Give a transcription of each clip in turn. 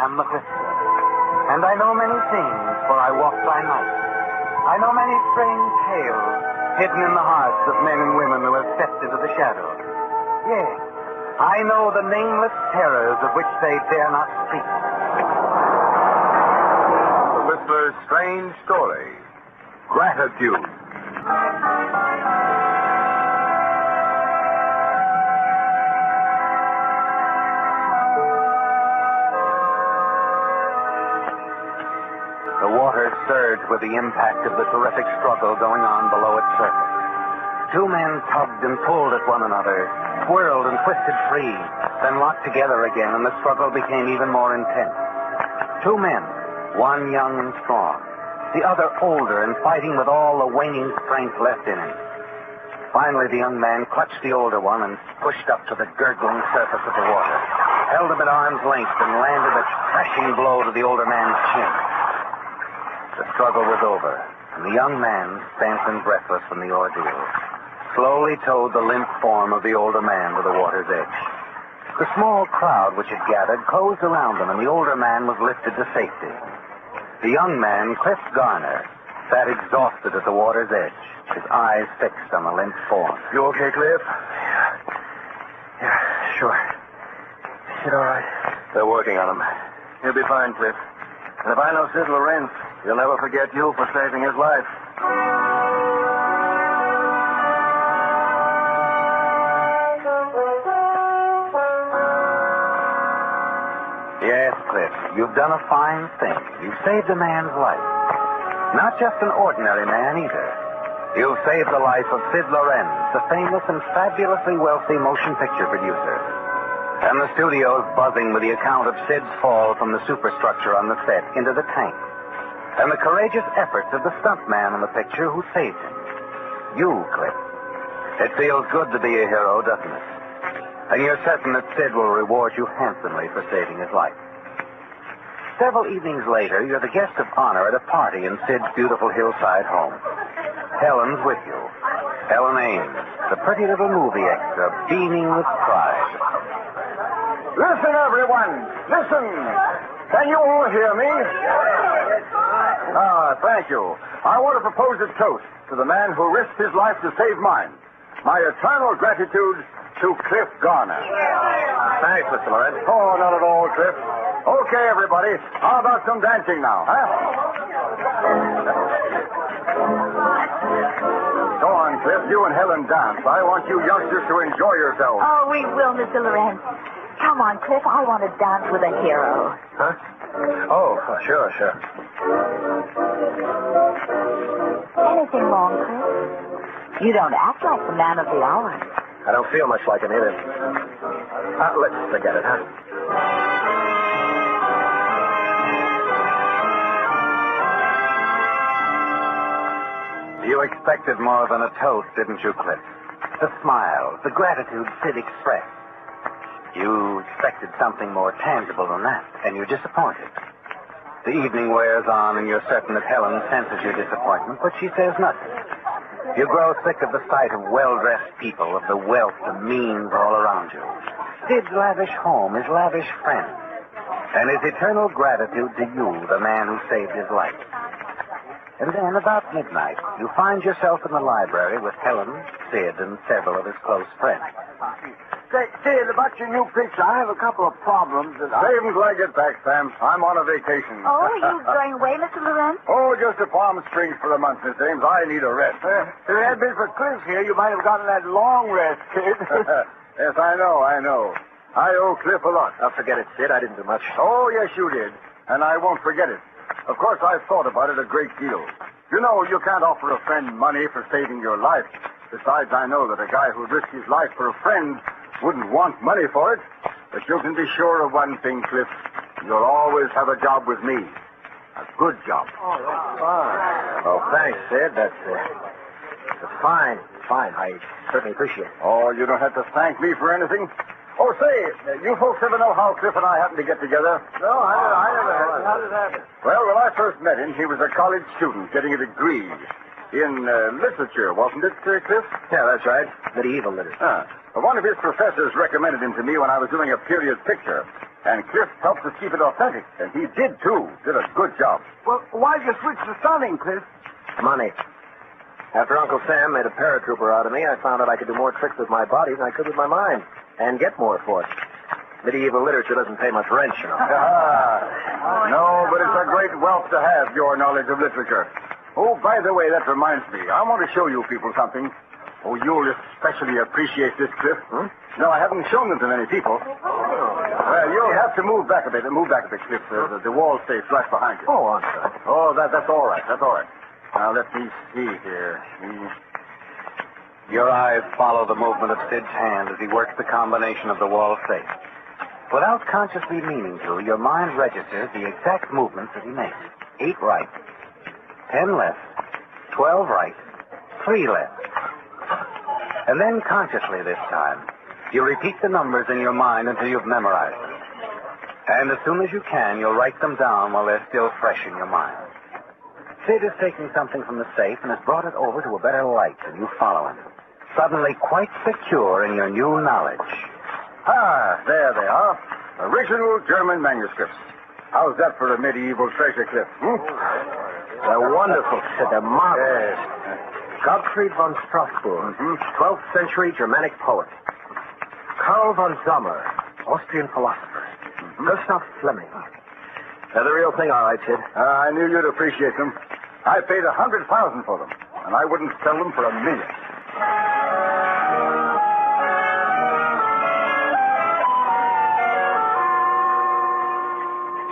am the Clifford, and I know many things, for I walk by night. I know many strange tales hidden in the hearts of men and women who have stepped into the shadows. Yes, I know the nameless terrors of which they dare not speak. The Whistler's strange story, Gratitude. The water surged with the impact of the terrific struggle going on below its surface. Two men tugged and pulled at one another, swirled and twisted free, then locked together again, and the struggle became even more intense. Two men, one young and strong, the other older and fighting with all the waning strength left in him. Finally, the young man clutched the older one and pushed up to the gurgling surface of the water, held him at arm's length, and landed a crashing blow to the older man's chin. The struggle was over, and the young man, spent and breathless from the ordeal, slowly towed the limp form of the older man to the water's edge. The small crowd which had gathered closed around them, and the older man was lifted to safety. The young man, Cliff Garner, sat exhausted at the water's edge, his eyes fixed on the limp form. You okay, Cliff? Yeah, sure. Is it all right? They're working on him. He'll be fine, Cliff. And if I know Sid Lorenz, he'll never forget you for saving his life. Yes, Cliff, you've done a fine thing. You've saved a man's life. Not just an ordinary man, either. You've saved the life of Sid Lorenz, the famous and fabulously wealthy motion picture producer. And the studio's buzzing with the account of Sid's fall from the superstructure on the set into the tank. And the courageous efforts of the stuntman in the picture who saved him. You, Cliff. It feels good to be a hero, doesn't it? And you're certain that Sid will reward you handsomely for saving his life. Several evenings later, you're the guest of honor at a party in Sid's beautiful hillside home. Helen's with you. Helen Ames, the pretty little movie extra, beaming with pride. Listen, everyone. Listen. Can you all hear me? Thank you. I want to propose a toast to the man who risked his life to save mine. My eternal gratitude to Cliff Garner. Thanks, Mr. Lorenz. Oh, not at all, Cliff. Okay, everybody. How about some dancing now, huh? Go on, Cliff. You and Helen dance. I want you youngsters to enjoy yourselves. Oh, we will, Mr. Lorenz. Come on, Cliff. I want to dance with a hero. Huh? Oh, sure. Anything wrong, Cliff? You don't act like the man of the hour. I don't feel much like an idiot. Let's forget it, huh? You expected more than a toast, didn't you, Cliff? The smile, the gratitude Sid expressed. You expected something more tangible than that, and you're disappointed. The evening wears on, and you're certain that Helen senses your disappointment, but she says nothing. You grow sick of the sight of well-dressed people, of the wealth and means all around you. Sid's lavish home, his lavish friends, and his eternal gratitude to you, the man who saved his life. And then, about midnight, you find yourself in the library with Helen, Sid, and several of his close friends. Say, Sid, about your new picture, I have a couple of problems that Save them till I get back, Sam. I'm on a vacation. Oh, are you going away, Mr. Lorenz? Oh, just to Palm Springs for a month, Miss Ames. I need a rest. If it had been for Cliff here, you might have gotten that long rest, kid. Yes, I know. I owe Cliff a lot. I'll forget it, Sid. I didn't do much. Oh, yes, you did. And I won't forget it. Of course, I've thought about it a great deal. You know, you can't offer a friend money for saving your life. Besides, I know that a guy who'd risk his life for a friend wouldn't want money for it. But you can be sure of one thing, Cliff. You'll always have a job with me. A good job. Oh, that's fine. Oh, thanks, Sid. That's fine. Fine. I certainly appreciate it. Oh, you don't have to thank me for anything. Oh, say, you folks ever know how Cliff and I happened to get together? No, I never heard. How did it happen? Well, when I first met him, he was a college student getting a degree in literature, wasn't it, Cliff? Yeah, that's right. Medieval literature. One of his professors recommended him to me when I was doing a period picture. And Cliff helped us keep it authentic. And he did, too. Did a good job. Well, why'd you switch to stunning, Cliff? Money. After Uncle Sam made a paratrooper out of me, I found that I could do more tricks with my body than I could with my mind. And get more for it. Medieval literature doesn't pay much rent, you know. No, but it's a great wealth to have, your knowledge of literature. Oh, by the way, that reminds me. I want to show you people something. Oh, you'll especially appreciate this, Cliff. No, I haven't shown them to many people. Well, you'll have to move back a bit. Move back a bit, Cliff. The wall stays right behind you. Oh, I'm sorry. Oh, that's all right. That's all right. Now, let me see here. Your eyes follow the movement of Sid's hand as he works the combination of the wall safe. Without consciously meaning to, your mind registers the exact movements that he makes. 8 right, 10 left, 12 right, 3 left. And then consciously this time, you repeat the numbers in your mind until you've memorized them. And as soon as you can, you'll write them down while they're still fresh in your mind. Sid is taking something from the safe and has brought it over to a better light, and you follow him. Suddenly quite secure in your new knowledge. Ah, there they are. Original German manuscripts. How's that for a medieval treasure, Cliff? They're wonderful, Sid. They're marvelous. Gottfried von Strasbourg, 12th century Germanic poet. Karl von Sommer, Austrian philosopher. Gustav Fleming. They're the real thing, all right, Sid. I knew you'd appreciate them. I paid $100,000 for them, and I wouldn't sell them for $1 million.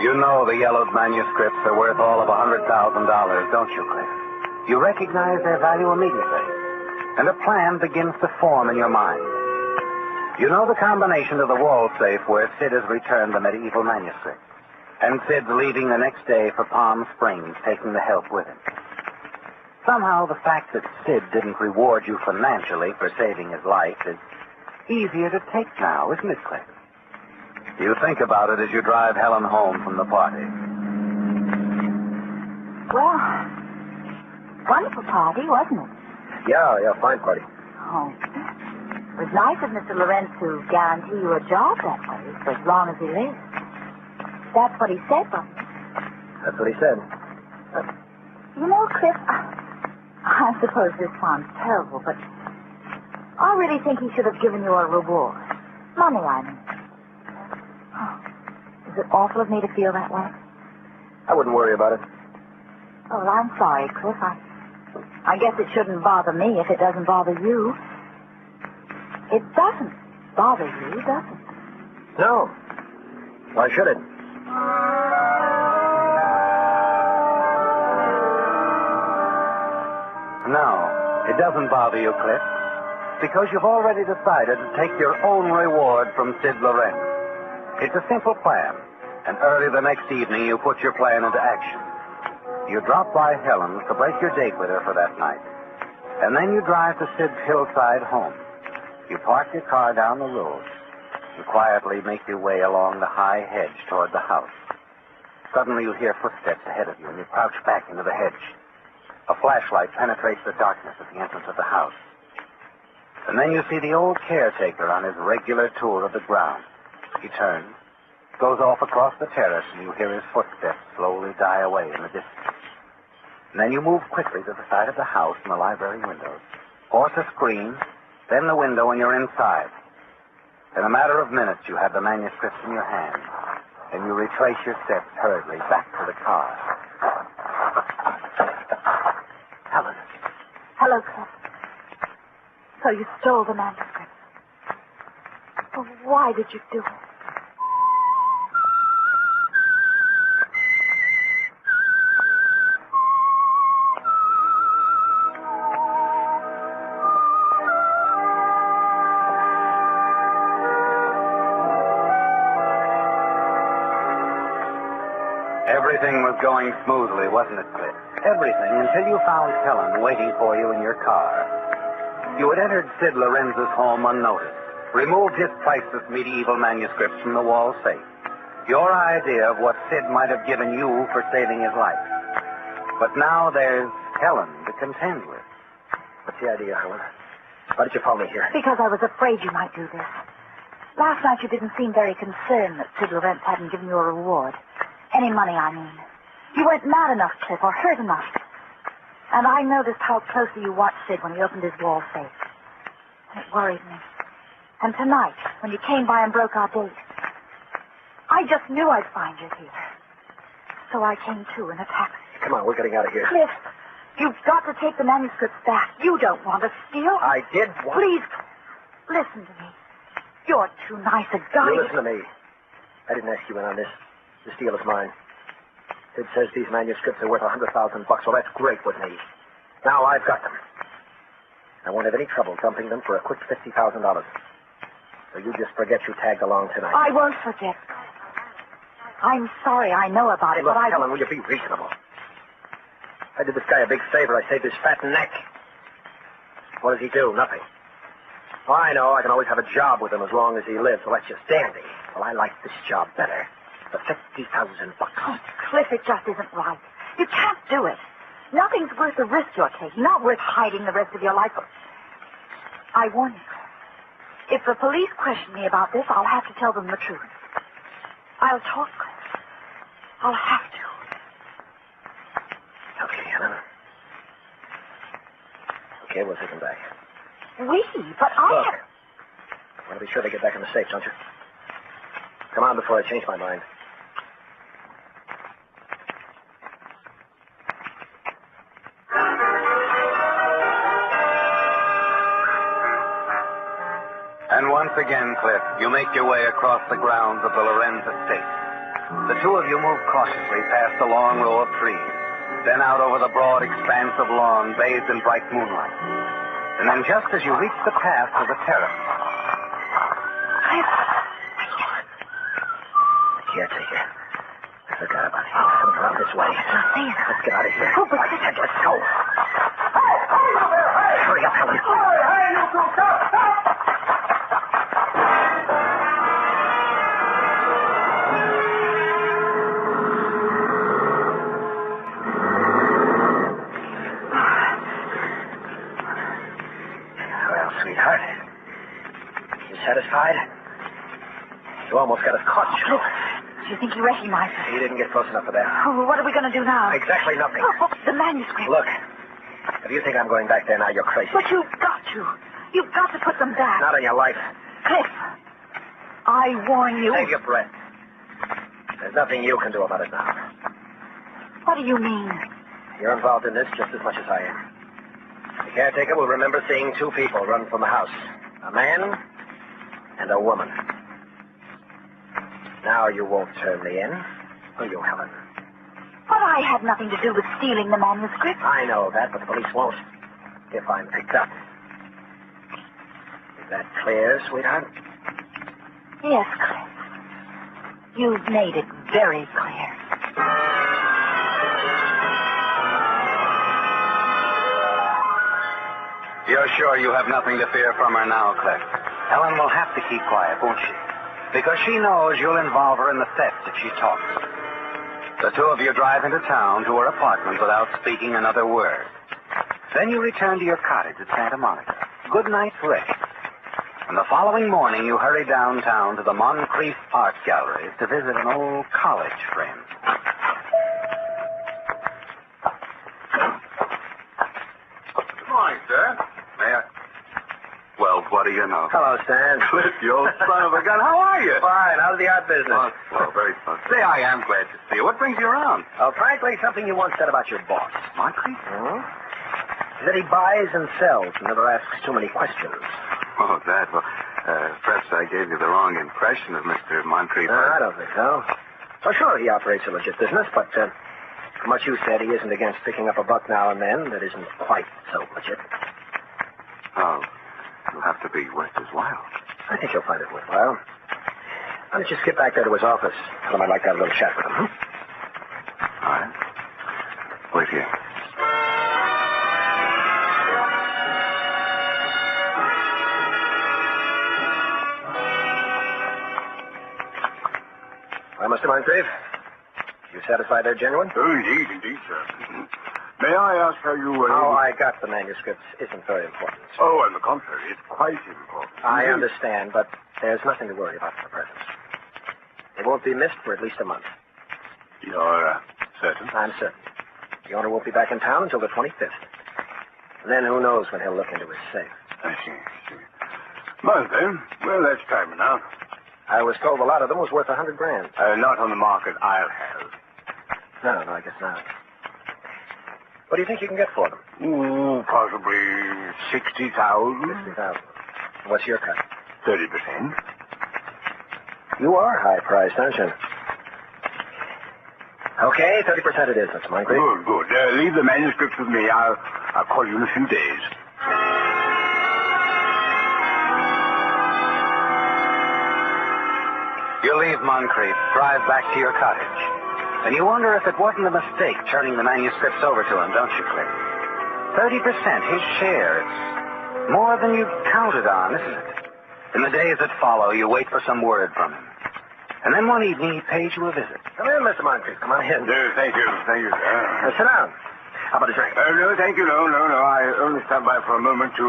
You know the yellowed manuscripts are worth all of $100,000, don't you, Cliff? You recognize their value immediately, and a plan begins to form in your mind. You know the combination of the wall safe where Sid has returned the medieval manuscript, and Sid's leaving the next day for Palm Springs, taking the help with him. Somehow the fact that Sid didn't reward you financially for saving his life is easier to take now, isn't it, Cliff? You think about it as you drive Helen home from the party. Well, wonderful party, wasn't it? Yeah, fine party. Oh. It was nice of Mr. Lorenz to guarantee you a job that way for as long as he lived. That's what he said, wasn't it? That's what he said. You know, Cliff, I suppose this sounds terrible, but I really think he should have given you a reward. Money, I mean. Oh, is it awful of me to feel that way? I wouldn't worry about it. Oh, well, I'm sorry, Cliff. I guess it shouldn't bother me if it doesn't bother you. It doesn't bother you, does it? No. Why should it? No, it doesn't bother you, Cliff, because you've already decided to take your own reward from Sid Lorenz. It's a simple plan, and early the next evening you put your plan into action. You drop by Helen's to break your date with her for that night, and then you drive to Sid's hillside home. You park your car down the road. You quietly make your way along the high hedge toward the house. Suddenly you hear footsteps ahead of you, and you crouch back into the hedge. A flashlight penetrates the darkness at the entrance of the house. And then you see the old caretaker on his regular tour of the grounds. He turns, goes off across the terrace, and you hear his footsteps slowly die away in the distance. And then you move quickly to the side of the house and the library windows. Force a screen, then the window, and you're inside. In a matter of minutes, you have the manuscripts in your hand, and you retrace your steps hurriedly back to the car. Helen. Hello, Cliff. So you stole the manuscript. But why did you do it? Everything was going smoothly, wasn't it, Cliff? Everything, until you found Helen waiting for you in your car. You had entered Sid Lorenz's home unnoticed, removed his priceless medieval manuscripts from the wall safe. Your idea of what Sid might have given you for saving his life. But now there's Helen to contend with. What's the idea, Helen? Why did you follow me here? Because I was afraid you might do this. Last night you didn't seem very concerned that Sid Lawrence hadn't given you a reward. Any money, I mean. You weren't mad enough, Cliff, or hurt enough. And I noticed how closely you watched Sid when he opened his wall safe. And it worried me. And tonight, when you came by and broke our date, I just knew I'd find you here. So I came too in a taxi. Come on, we're getting out of here. Cliff, you've got to take the manuscripts back. You don't want to steal. I did want... Please, listen to me. You're too nice a guy. You listen to me. I didn't ask you in on this. This deal is mine. Sid says these manuscripts are worth $100,000. Well, that's great with me. Now I've got them. I won't have any trouble dumping them for a quick $50,000. So you just forget you tagged along tonight. I won't forget. I'm sorry I know about it, Look, but I... Helen, will you be reasonable? I did this guy a big favor. I saved his fat neck. What does he do? Nothing. Oh, I know. I can always have a job with him as long as he lives. Well, that's just dandy. Well, I like this job better. For $50,000. Oh, Cliff, it just isn't right. You can't do it. Nothing's worth the risk you're taking. Not worth hiding the rest of your life. I warn you, Cliff. If the police question me about this, I'll have to tell them the truth. I'll talk, Cliff. I'll have to. Okay, Helen. Okay, we'll take him back. But I... Look, I want to be sure they get back in the safe, don't you? Come on before I change my mind. And once again, Cliff, you make your way across the grounds of the Lorenz estate. The two of you move cautiously past a long row of trees, then out over the broad expanse of lawn bathed in bright moonlight. And then just as you reach the path to the terrace... Cliff! The caretaker. I forgot about him. Coming around this way. Let's get out of here. Oh, but... I said let's go. Hey, you there, hey! Hurry up, Helen. Hey, you two, stop! Well, sweetheart. You satisfied? You almost got us caught, you know. Do you think he recognized us? He didn't get close enough for that. Oh, what are we going to do now? Exactly nothing. Oh, the manuscript. Look, if you think I'm going back there now, you're crazy. But you've got to. You've got to put them back. Not on your life. Cliff, I warn you. Save your breath. There's nothing you can do about it now. What do you mean? You're involved in this just as much as I am. The caretaker will remember seeing two people run from the house. A man and a woman. Now you won't turn me in, will you, Helen? But I had nothing to do with stealing the manuscript. I know that, but the police won't. If I'm picked up. Is that clear, sweetheart? Yes, Cliff. You've made it very clear. You're sure you have nothing to fear from her now, Cliff? Helen will have to keep quiet, won't she? Because she knows you'll involve her in the theft if she talks. The two of you drive into town to her apartment without speaking another word. Then you return to your cottage at Santa Monica. Good night's rest. And the following morning, you hurry downtown to the Moncrief Art Gallery to visit an old college friend. Good morning, sir. May I? Well, what do you know? Hello, Stan. Cliff, you old son of a gun. How are you? Fine. How's the art business? Oh, well, very fun. Say, I am glad to see you. What brings you around? Well, frankly, something you once said about your boss. Moncrief? Hmm? That he buys and sells and never asks too many questions. Oh, that. Well, perhaps I gave you the wrong impression of Mr. Moncrief. I don't think so. Well, sure, he operates a legit business, but from what you said, he isn't against picking up a buck now and then that isn't quite so legit. Oh, it'll have to be worth his while. I think you'll find it worthwhile. Why don't you skip back there to his office? Tell him I'd like to have a little chat with him, huh? All right. Wait here. Well, Mr. Moncrief, you satisfied they're genuine? Oh, indeed, sir. May I ask how you were... How I got the manuscripts isn't very important. Oh, on the contrary, it's quite important. I understand, but there's nothing to worry about for the present. They won't be missed for at least a month. You're certain? I'm certain. The owner won't be back in town until the 25th. And then who knows when he'll look into his safe. I see. Well, then, that's time enough. I was told a lot of them was worth $100,000. Not on the market I'll have. No, I guess not. What do you think you can get for them? Ooh, possibly 60,000. 60,000. What's your cut? 30%. You are high-priced, aren't you? Okay, 30% it is, Mr. Moncrief. Good. Leave the manuscripts with me. I'll call you in a few days. You leave Moncrief, drive back to your cottage. And you wonder if it wasn't a mistake turning the manuscripts over to him, don't you, Cliff? 30%, his share. It's more than you counted on, isn't it? In the days that follow, you wait for some word from him. And then one evening, he pays you a visit. Come in, Mr. Moncrief. Come on in. Thank you, sir. Sit down. How about a drink? No, thank you. No. I only stopped by for a moment to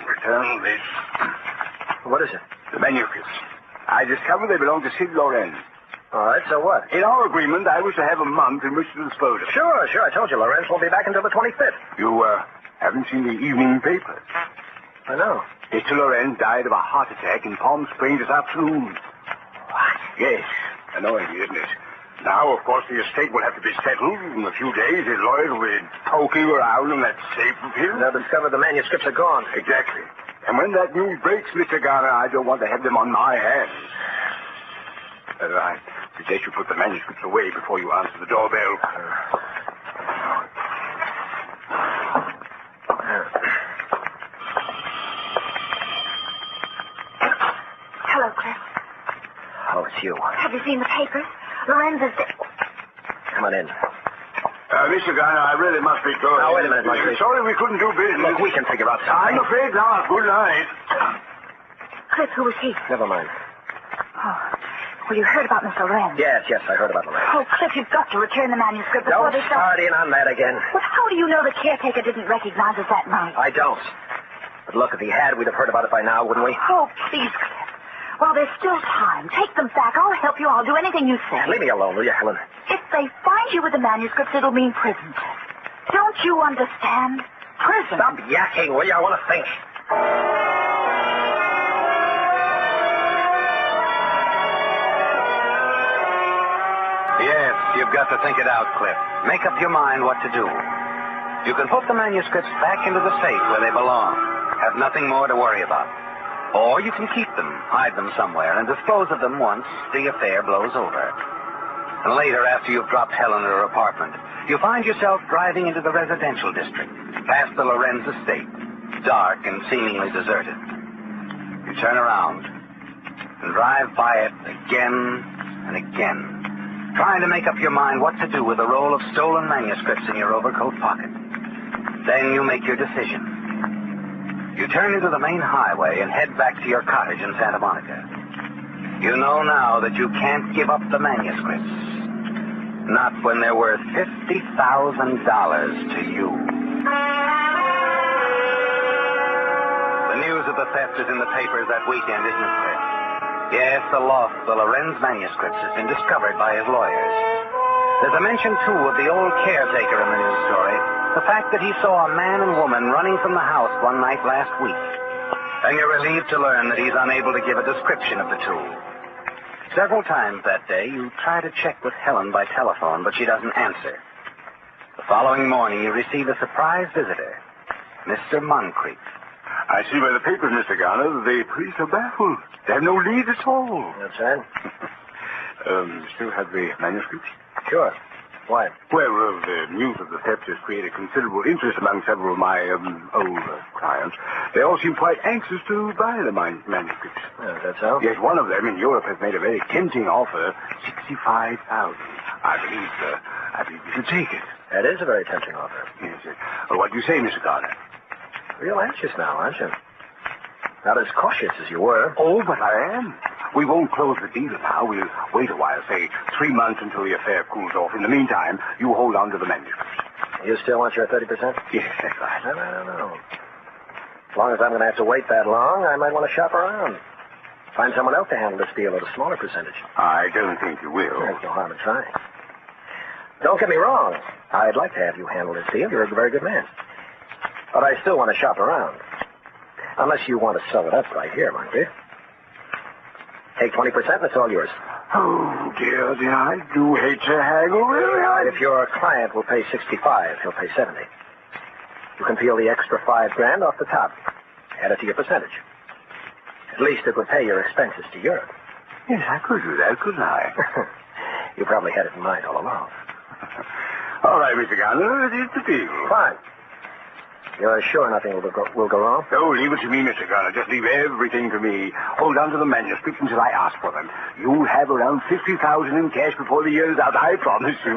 return this. What is it? The manuscripts. I discovered they belong to Sid Lorenz. All right, so what? In our agreement, I was to have a month in which to dispose of it. Sure. I told you Lorenz won't be back until the 25th. You haven't seen the evening paper? I know. Mr. Lorenz died of a heart attack in Palm Springs this afternoon. What? Yes. Annoying, isn't it? Now, of course, the estate will have to be settled. In a few days, his lawyers will be poking around in that safe of his. They'll discover the manuscripts are gone. Exactly. And when that news breaks, Mr. Garner, I don't want to have them on my hands. I suggest you put the manuscripts away before you answer the doorbell. Hello, Cliff. Oh, it's you. Have you seen the papers? Lorenz is dead. Come on in. Mr. Garner, I really must be going. Now, wait a minute, Moncrief. Sorry we couldn't do business. Look, we can figure out something. I'm afraid not. Good night. Cliff, who was he? Never mind. Oh. Well, you heard about Mr. Lorenz. Yes, I heard about Lorenz. Oh, Cliff, you've got to return the manuscript before Don't they start. start in on that again. But how do you know the caretaker didn't recognize us that night? I don't. But look, if he had, we'd have heard about it by now, wouldn't we? Oh, please, Cliff. Well, there's still time. Take them back. I'll help you. I'll do anything you say. Leave me alone, will you, Helen? If they find you with the manuscripts, it'll mean prison. Don't you understand? Prison. Stop yakking, will you? I want to think. Yes, you've got to think it out, Cliff. Make up your mind what to do. You can put the manuscripts back into the safe where they belong. Have nothing more to worry about. Or you can keep them, hide them somewhere, and dispose of them once the affair blows over. And later, after you've dropped Helen at her apartment, you find yourself driving into the residential district, past the Lorenz estate, dark and seemingly deserted. You turn around and drive by it again and again, trying to make up your mind what to do with a roll of stolen manuscripts in your overcoat pocket. Then you make your decision. You turn into the main highway and head back to your cottage in Santa Monica. You know now that you can't give up the manuscripts. Not when they're worth $50,000 to you. The news of the theft is in the papers that weekend, isn't it, Cliff? Yes, the loss of the Lorenz manuscripts has been discovered by his lawyers. There's a mention, too, of the old caretaker in the news story. The fact that he saw a man and woman running from the house one night last week. And you're relieved to learn that he's unable to give a description of the two. Several times that day, you try to check with Helen by telephone, but she doesn't answer. The following morning, you receive a surprise visitor, Mr. Moncrief. I see by the papers, Mr. Garner, that the police are baffled. They have no lead at all. That's right. Still have the manuscripts? Sure. Why? Well, the news of the theft has created considerable interest among several of my old clients. They all seem quite anxious to buy the manuscripts. Is that so? Yes, one of them in Europe has made a very tempting offer, $65,000. I believe you should take it. That is a very tempting offer. Yes. Well, what do you say, Mr. Garner? Real anxious now, aren't you? Not as cautious as you were. Oh, but I am. We won't close the deal now. We'll wait a while, say 3 months until the affair cools off. In the meantime, you hold on to the manuscripts. You still want your 30%? Yes, that's right. No. As long as I'm going to have to wait that long, I might want to shop around. Find someone else to handle this deal at a smaller percentage. I don't think you will. There's no harm in trying. Don't get me wrong. I'd like to have you handle this deal. You're a very good man. But I still want to shop around. Unless you want to sell it up right here, Moncrief. Take 20% and it's all yours. Oh, dear, I do hate to haggle, really. And if your client will pay 65, he'll pay 70. You can peel the extra $5,000 off the top. Add it to your percentage. At least it would pay your expenses to Europe. Yes, I could do that, couldn't I? You probably had it in mind all along. All right, Mr. Garner, it's the deal. Fine. You're sure nothing will go wrong? Oh, leave it to me, Mr. Garner. Just leave everything to me. Hold on to the manuscripts until I ask for them. You'll have around $50,000 in cash before the year's out, I promise you.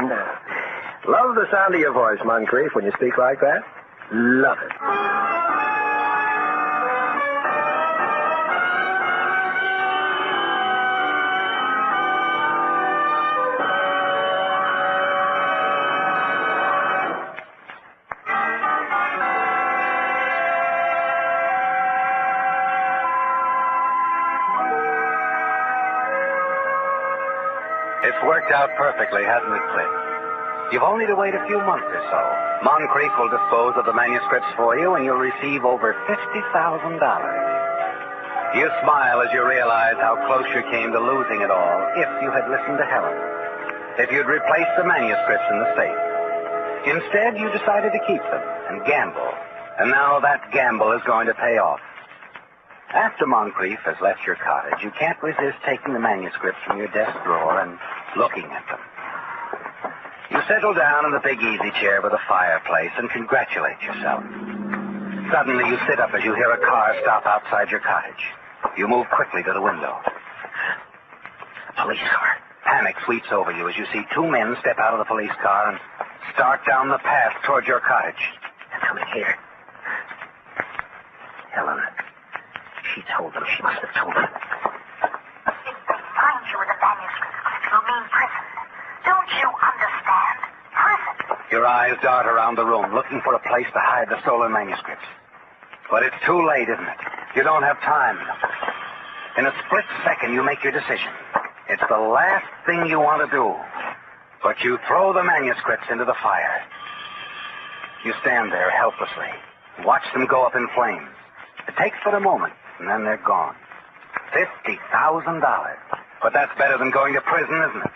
Love the sound of your voice, Moncrief, when you speak like that. Love it. It's worked out perfectly, hasn't it, Cliff? You've only to wait a few months or so. Moncrief will dispose of the manuscripts for you, and you'll receive over $50,000. You smile as you realize how close you came to losing it all if you had listened to Helen. If you'd replaced the manuscripts in the safe. Instead, you decided to keep them and gamble. And now that gamble is going to pay off. After Moncrief has left your cottage, you can't resist taking the manuscripts from your desk drawer and looking at them. You settle down in the big easy chair by the fireplace and congratulate yourself. Suddenly you sit up as you hear a car stop outside your cottage. You move quickly to the window. A police car. Panic sweeps over you as you see two men step out of the police car and start down the path toward your cottage. They're coming here. Helen. She told them. She must have told them. Find you with the manuscripts, Cliff. You'll mean prison. Don't you understand? Prison. Your eyes dart around the room, looking for a place to hide the stolen manuscripts. But it's too late, isn't it? You don't have time. In a split second, you make your decision. It's the last thing you want to do. But you throw the manuscripts into the fire. You stand there helplessly, watch them go up in flames. It takes but a moment, and then they're gone. $50,000. But that's better than going to prison, isn't it?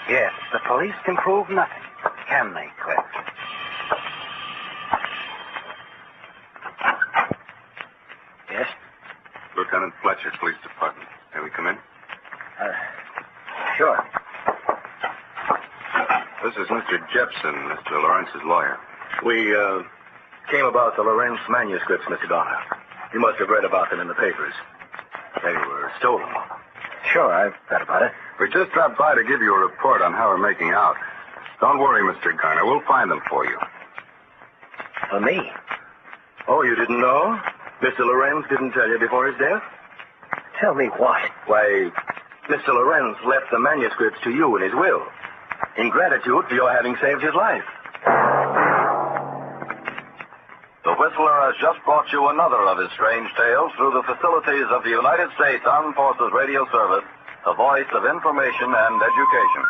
Yes, the police can prove nothing, can they, Cliff? Yes? Lieutenant Fletcher's police department. May we come in? Sure. This is Mr. Jepson, Mr. Lawrence's lawyer. We, came about the Lorenz manuscripts, Mr. Garner. You must have read about them in the papers. They were stolen. Sure, I've read about it. We just dropped by to give you a report on how we're making out. Don't worry, Mr. Garner. We'll find them for you. For me? Oh, you didn't know? Mr. Lorenz didn't tell you before his death? Tell me what? Why, Mr. Lorenz left the manuscripts to you in his will, in gratitude for your having saved his life. The Whistler has just brought you another of his strange tales through the facilities of the United States Armed Forces Radio Service, the voice of information and education.